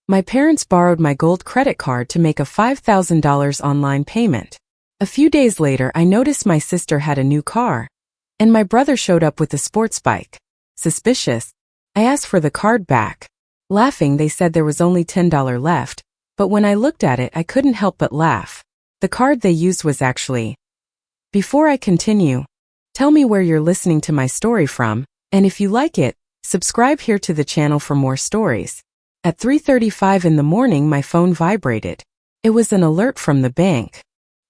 My parents borrowed my gold credit card to make a $5,000 online payment. A few days later, I noticed my sister had a new car, and my brother showed up with a sports bike. Suspicious, I asked for the card back. Laughing, they said there was only $10 left, but when I looked at it, I couldn't help but laugh. The card they used was actually. Before I continue, tell me where you're listening to my story from, and if you like it, subscribe here to the channel for more stories. At 3:35 in the morning, my phone vibrated. It was an alert from the bank.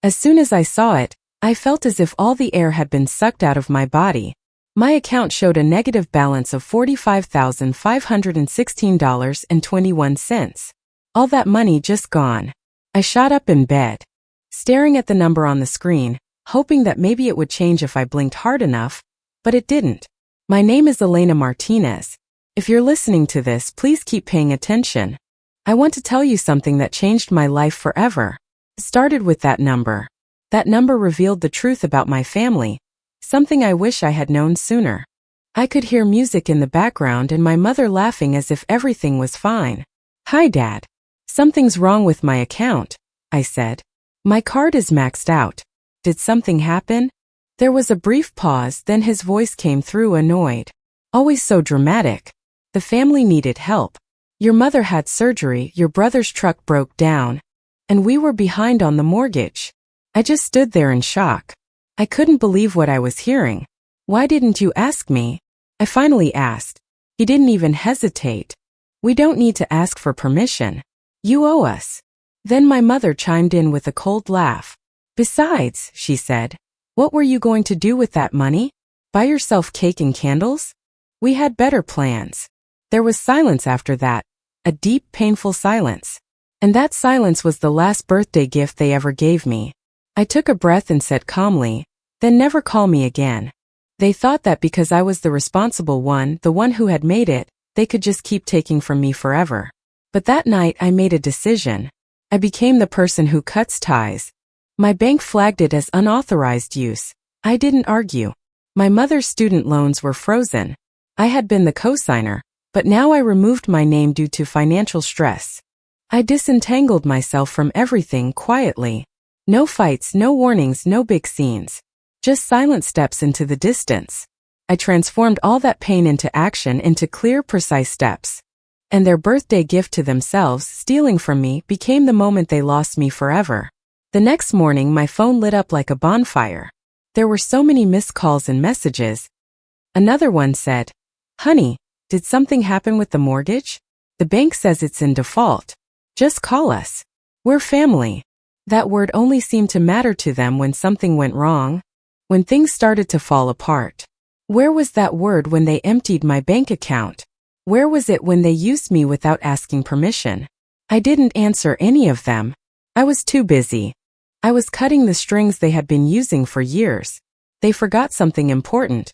As soon as I saw it, I felt as if all the air had been sucked out of my body. My account showed a negative balance of $45,516.21. All that money just gone. I shot up in bed, staring at the number on the screen, hoping that maybe it would change if I blinked hard enough, but it didn't. My name is Elena Martinez. If you're listening to this, please keep paying attention. I want to tell you something that changed my life forever. It started with that number. That number revealed the truth about my family, something I wish I had known sooner. I could hear music in the background and my mother laughing as if everything was fine. "Hi, Dad. Something's wrong with my account," I said. "My card is maxed out. Did something happen?" There was a brief pause, then his voice came through, annoyed. Always so dramatic. "The family needed help. Your mother had surgery, your brother's truck broke down, and we were behind on the mortgage." I just stood there in shock. I couldn't believe what I was hearing. "Why didn't you ask me?" I finally asked. He didn't even hesitate. "We don't need to ask for permission. You owe us." Then my mother chimed in with a cold laugh. "Besides," she said, "what were you going to do with that money? Buy yourself cake and candles? We had better plans." There was silence after that, a deep, painful silence. And that silence was the last birthday gift they ever gave me. I took a breath and said calmly, "Then never call me again." They thought that because I was the responsible one, the one who had made it, they could just keep taking from me forever. But that night I made a decision. I became the person who cuts ties. My bank flagged it as unauthorized use. I didn't argue. My mother's student loans were frozen. I had been the cosigner, but now I removed my name due to financial stress. I disentangled myself from everything quietly. No fights, no warnings, no big scenes. Just silent steps into the distance. I transformed all that pain into action, into clear, precise steps. And their birthday gift to themselves, stealing from me, became the moment they lost me forever. The next morning, my phone lit up like a bonfire. There were so many missed calls and messages. Another one said, "Honey, did something happen with the mortgage? The bank says it's in default. Just call us. We're family." That word only seemed to matter to them when something went wrong, when things started to fall apart. Where was that word when they emptied my bank account? Where was it when they used me without asking permission? I didn't answer any of them. I was too busy. I was cutting the strings they had been using for years. They forgot something important.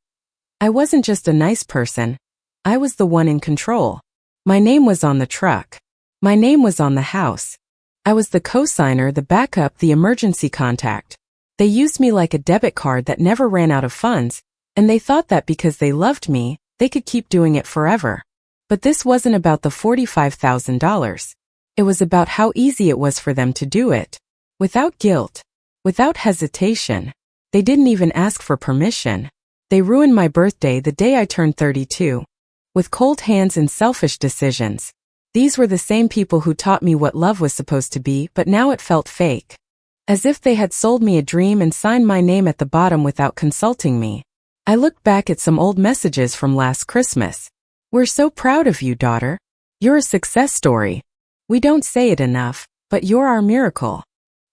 I wasn't just a nice person. I was the one in control. My name was on the truck. My name was on the house. I was the cosigner, the backup, the emergency contact. They used me like a debit card that never ran out of funds, and they thought that because they loved me, they could keep doing it forever. But this wasn't about the $45,000. It was about how easy it was for them to do it. Without guilt. Without hesitation. They didn't even ask for permission. They ruined my birthday the day I turned 32. With cold hands and selfish decisions. These were the same people who taught me what love was supposed to be, but now it felt fake. As if they had sold me a dream and signed my name at the bottom without consulting me. I looked back at some old messages from last Christmas. "We're so proud of you, daughter. You're a success story. We don't say it enough, but you're our miracle."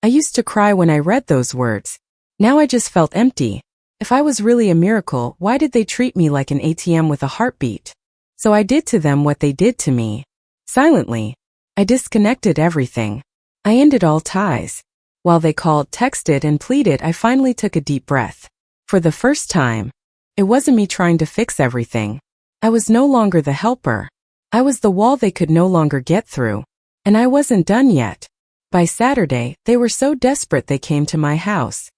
I used to cry when I read those words. Now I just felt empty. If I was really a miracle, why did they treat me like an ATM with a heartbeat? So I did to them what they did to me. Silently. I disconnected everything. I ended all ties. While they called, texted, and pleaded, I finally took a deep breath. For the first time. It wasn't me trying to fix everything. I was no longer the helper. I was the wall they could no longer get through. And I wasn't done yet. By Saturday, they were so desperate they came to my house.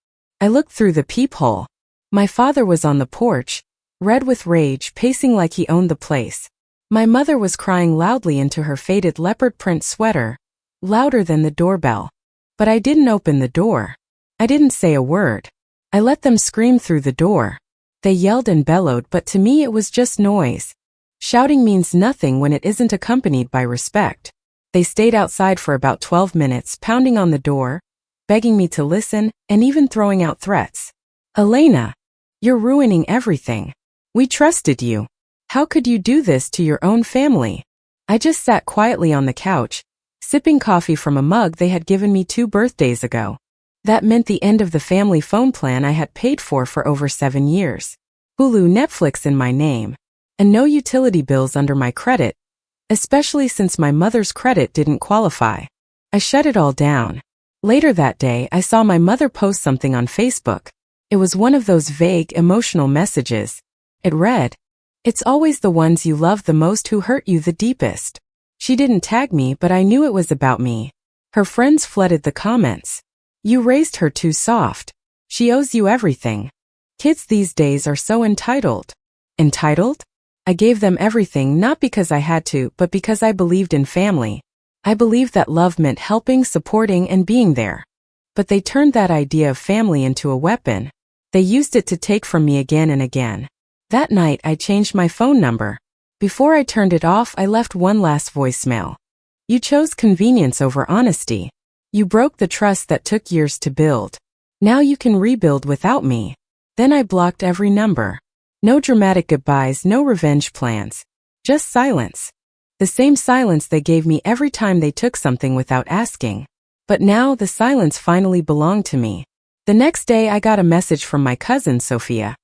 I looked through the peephole. My father was on the porch, red with rage, pacing like he owned the place. My mother was crying loudly into her faded leopard print sweater, louder than the doorbell. But I didn't open the door. I didn't say a word. I let them scream through the door. They yelled and bellowed, but to me it was just noise. Shouting means nothing when it isn't accompanied by respect. They stayed outside for about 12 minutes, pounding on the door, begging me to listen, and even throwing out threats. Elena, you're ruining everything. We trusted you. How could you do this to your own family? I just sat quietly on the couch, sipping coffee from a mug they had given me 2 birthdays ago. That meant the end of the family phone plan I had paid for over 7 years. Hulu, Netflix in my name, and no utility bills under my credit, especially since my mother's credit didn't qualify. I shut it all down. Later that day, I saw my mother post something on Facebook. It was one of those vague, emotional messages. It read, "It's always the ones you love the most who hurt you the deepest." She didn't tag me, but I knew it was about me. Her friends flooded the comments. "You raised her too soft. She owes you everything." Kids these days are so entitled. Entitled? I gave them everything not because I had to, but because I believed in family. I believed that love meant helping, supporting, and being there. But they turned that idea of family into a weapon. They used it to take from me again and again. That night, I changed my phone number. Before I turned it off, I left one last voicemail. "You chose convenience over honesty. You broke the trust that took years to build. Now you can rebuild without me." Then I blocked every number. No dramatic goodbyes, no revenge plans. Just silence. The same silence they gave me every time they took something without asking. But now the silence finally belonged to me. The next day I got a message from my cousin Sophia.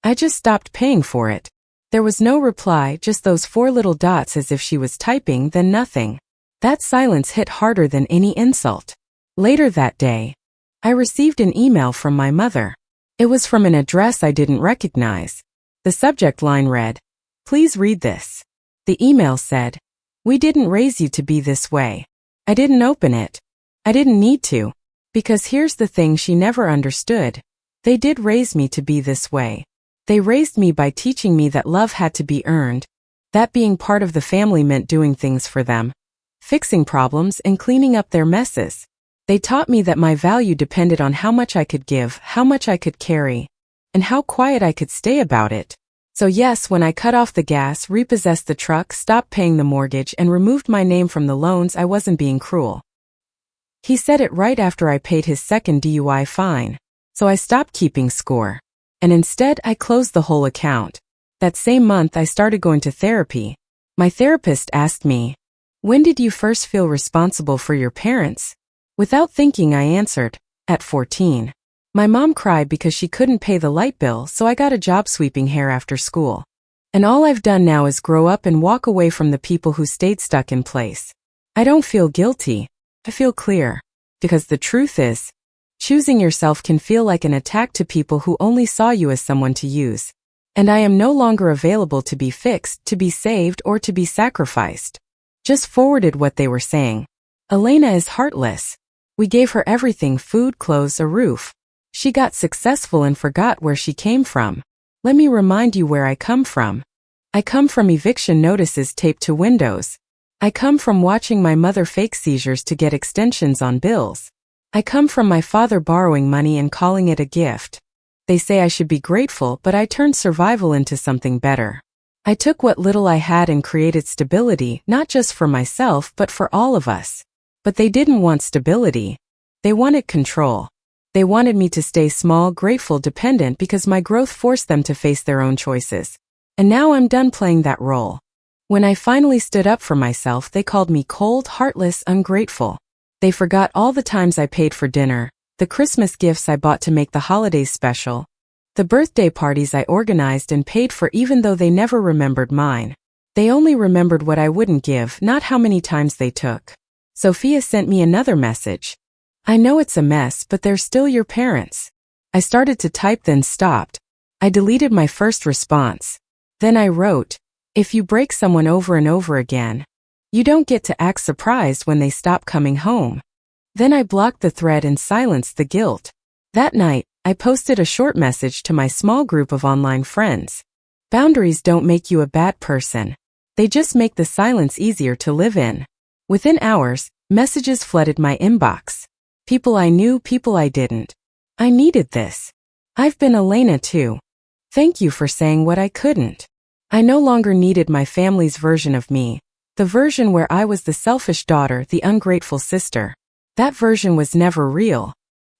I just stopped paying for it. There was no reply, just those 4 little dots as if she was typing, then nothing. That silence hit harder than any insult. Later that day, I received an email from my mother. It was from an address I didn't recognize. The subject line read, "Please read this." The email said, "We didn't raise you to be this way." I didn't open it. I didn't need to. Because here's the thing she never understood. They did raise me to be this way. They raised me by teaching me that love had to be earned, that being part of the family meant doing things for them, fixing problems and cleaning up their messes. They taught me that my value depended on how much I could give, how much I could carry, and how quiet I could stay about it. So yes, when I cut off the gas, repossessed the truck, stopped paying the mortgage, and removed my name from the loans, I wasn't being cruel. He said it right after I paid his second DUI fine. So I stopped keeping score. And instead, I closed the whole account. That same month, I started going to therapy. My therapist asked me, "When did you first feel responsible for your parents?" Without thinking, I answered, "At 14. My mom cried because she couldn't pay the light bill, so I got a job sweeping hair after school. And all I've done now is grow up and walk away from the people who stayed stuck in place. I don't feel guilty. I feel clear. Because the truth is, choosing yourself can feel like an attack to people who only saw you as someone to use. And I am no longer available to be fixed, to be saved, or to be sacrificed." Just forwarded what they were saying. Elena is heartless. We gave her everything: food, clothes, a roof. She got successful and forgot where she came from. Let me remind you where I come from. I come from eviction notices taped to windows. I come from watching my mother fake seizures to get extensions on bills. I come from my father borrowing money and calling it a gift. They say I should be grateful, but I turned survival into something better. I took what little I had and created stability, not just for myself, but for all of us. But they didn't want stability. They wanted control. They wanted me to stay small, grateful, dependent because my growth forced them to face their own choices. And now I'm done playing that role. When I finally stood up for myself, they called me cold, heartless, ungrateful. They forgot all the times I paid for dinner, the Christmas gifts I bought to make the holidays special, the birthday parties I organized and paid for even though they never remembered mine. They only remembered what I wouldn't give, not how many times they took. Sophia sent me another message. "I know it's a mess, but they're still your parents." I started to type, then stopped. I deleted my first response. Then I wrote, "If you break someone over and over again, you don't get to act surprised when they stop coming home." Then I blocked the thread and silenced the guilt. That night, I posted a short message to my small group of online friends. Boundaries don't make you a bad person. They just make the silence easier to live in. Within hours, messages flooded my inbox. People I knew, people I didn't. I needed this. I've been Elena too. Thank you for saying what I couldn't. I no longer needed my family's version of me, the version where I was the selfish daughter, the ungrateful sister. That version was never real.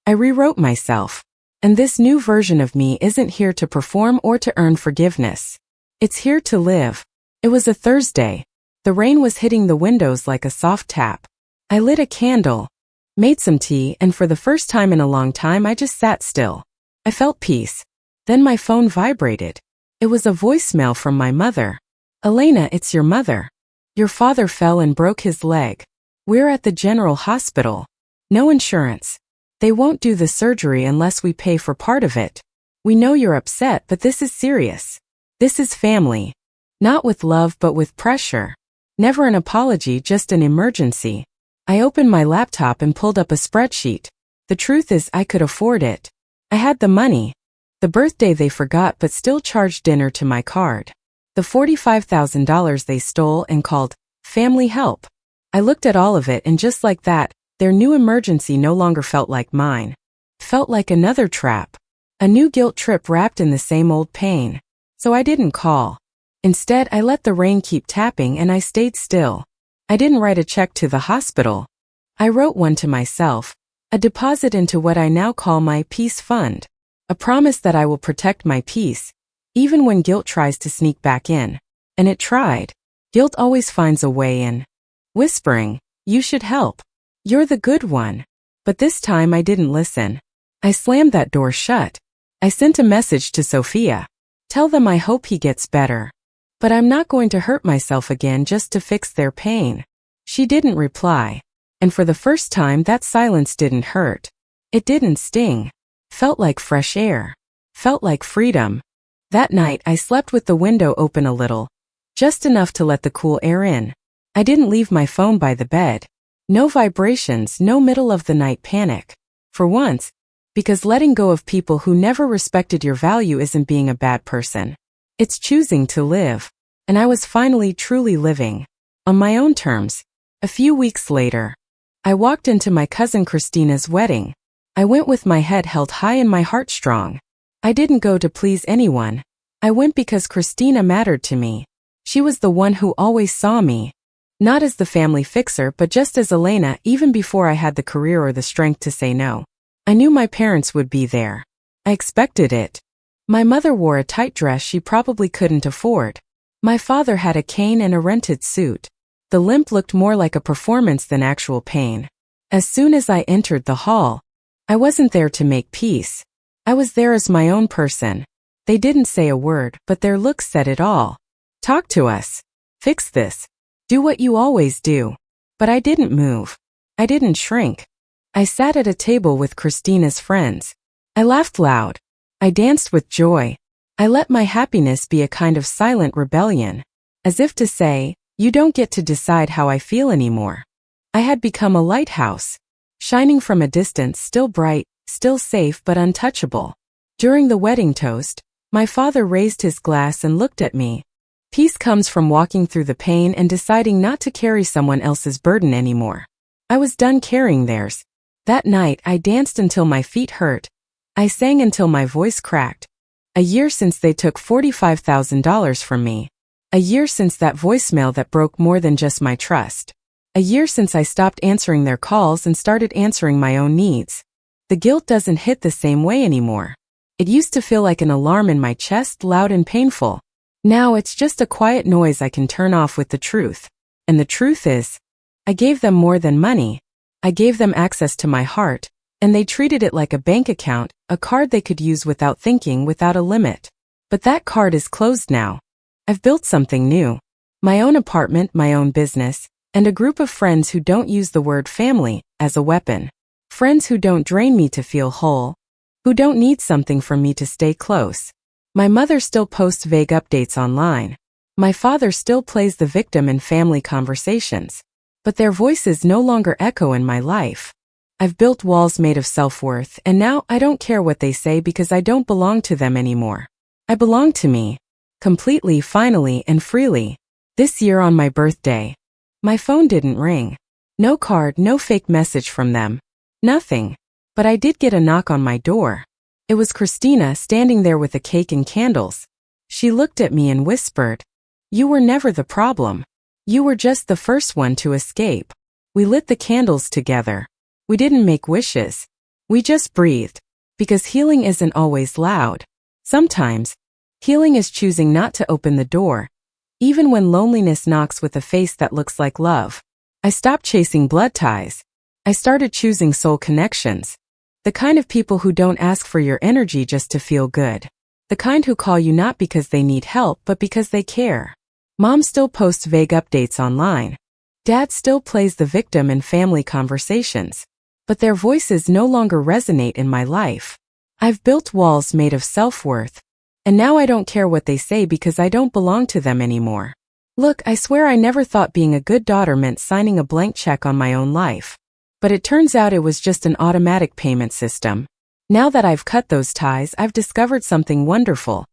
I rewrote myself. And this new version of me isn't here to perform or to earn forgiveness. It's here to live. It was a Thursday. The rain was hitting the windows like a soft tap. I lit a candle, made some tea, and for the first time in a long time I just sat still. I felt peace. Then my phone vibrated. It was a voicemail from my mother. Elena, it's your mother. Your father fell and broke his leg. We're at the general hospital. No insurance. They won't do the surgery unless we pay for part of it. We know you're upset, but this is serious. This is family. Not with love, but with pressure. Never an apology, just an emergency. I opened my laptop and pulled up a spreadsheet. The truth is, I could afford it. I had the money. The birthday they forgot but still charged dinner to my card. The $45,000 they stole and called family help. I looked at all of it, and just like that, their new emergency no longer felt like mine. It felt like another trap. A new guilt trip wrapped in the same old pain. So I didn't call. Instead, I let the rain keep tapping and I stayed still. I didn't write a check to the hospital. I wrote one to myself. A deposit into what I now call my peace fund. A promise that I will protect my peace, even when guilt tries to sneak back in. And it tried. Guilt always finds a way in. Whispering, you should help. You're the good one. But this time I didn't listen. I slammed that door shut. I sent a message to Sophia. Tell them I hope he gets better. But I'm not going to hurt myself again just to fix their pain. She didn't reply. And for the first time, that silence didn't hurt. It didn't sting. Felt like fresh air. Felt like freedom. That night, I slept with the window open a little. Just enough to let the cool air in. I didn't leave my phone by the bed. No vibrations, no middle of the night panic. For once, because letting go of people who never respected your value isn't being a bad person. It's choosing to live. And I was finally truly living. On my own terms. A few weeks later, I walked into my cousin Christina's wedding. I went with my head held high and my heart strong. I didn't go to please anyone. I went because Christina mattered to me. She was the one who always saw me. Not as the family fixer, but just as Elena, even before I had the career or the strength to say no. I knew my parents would be there. I expected it. My mother wore a tight dress she probably couldn't afford. My father had a cane and a rented suit. The limp looked more like a performance than actual pain. As soon as I entered the hall, I wasn't there to make peace. I was there as my own person. They didn't say a word, but their looks said it all. Talk to us. Fix this. Do what you always do. But I didn't move. I didn't shrink. I sat at a table with Christina's friends. I laughed loud. I danced with joy. I let my happiness be a kind of silent rebellion. As if to say, you don't get to decide how I feel anymore. I had become a lighthouse. Shining from a distance, still bright, still safe but untouchable. During the wedding toast, my father raised his glass and looked at me. Peace comes from walking through the pain and deciding not to carry someone else's burden anymore. I was done carrying theirs. That night, I danced until my feet hurt. I sang until my voice cracked. A year since they took $45,000 from me. A year since that voicemail that broke more than just my trust. A year since I stopped answering their calls and started answering my own needs. The guilt doesn't hit the same way anymore. It used to feel like an alarm in my chest, loud and painful. Now it's just a quiet noise I can turn off with the truth. And the truth is, I gave them more than money. I gave them access to my heart, and they treated it like a bank account, a card they could use without thinking, without a limit. But that card is closed now. I've built something new. My own apartment, my own business, and a group of friends who don't use the word family as a weapon. Friends who don't drain me to feel whole, who don't need something from me to stay close. My mother still posts vague updates online. My father still plays the victim in family conversations. But their voices no longer echo in my life. I've built walls made of self-worth, and now I don't care what they say because I don't belong to them anymore. I belong to me. Completely, finally, and freely. This year on my birthday. My phone didn't ring. No card, no fake message from them. Nothing. But I did get a knock on my door. It was Christina standing there with a cake and candles. She looked at me and whispered, "You were never the problem. You were just the first one to escape." We lit the candles together. We didn't make wishes. We just breathed. Because healing isn't always loud. Sometimes, healing is choosing not to open the door, even when loneliness knocks with a face that looks like love. I stopped chasing blood ties. I started choosing soul connections. The kind of people who don't ask for your energy just to feel good. The kind who call you not because they need help but because they care. Mom still posts vague updates online. Dad still plays the victim in family conversations. But their voices no longer resonate in my life. I've built walls made of self-worth. And now I don't care what they say because I don't belong to them anymore. Look, I swear I never thought being a good daughter meant signing a blank check on my own life. But it turns out it was just an automatic payment system. Now that I've cut those ties, I've discovered something wonderful.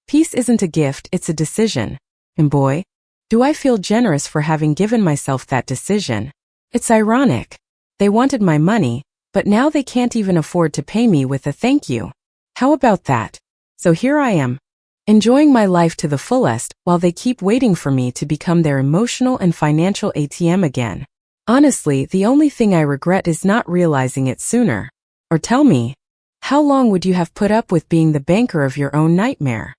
Peace isn't a gift, it's a decision. And boy, do I feel generous for having given myself that decision. It's ironic. They wanted my money, but now they can't even afford to pay me with a thank you. How about that? So here I am, enjoying my life to the fullest while they keep waiting for me to become their emotional and financial ATM again. Honestly, the only thing I regret is not realizing it sooner. Or tell me, how long would you have put up with being the banker of your own nightmare?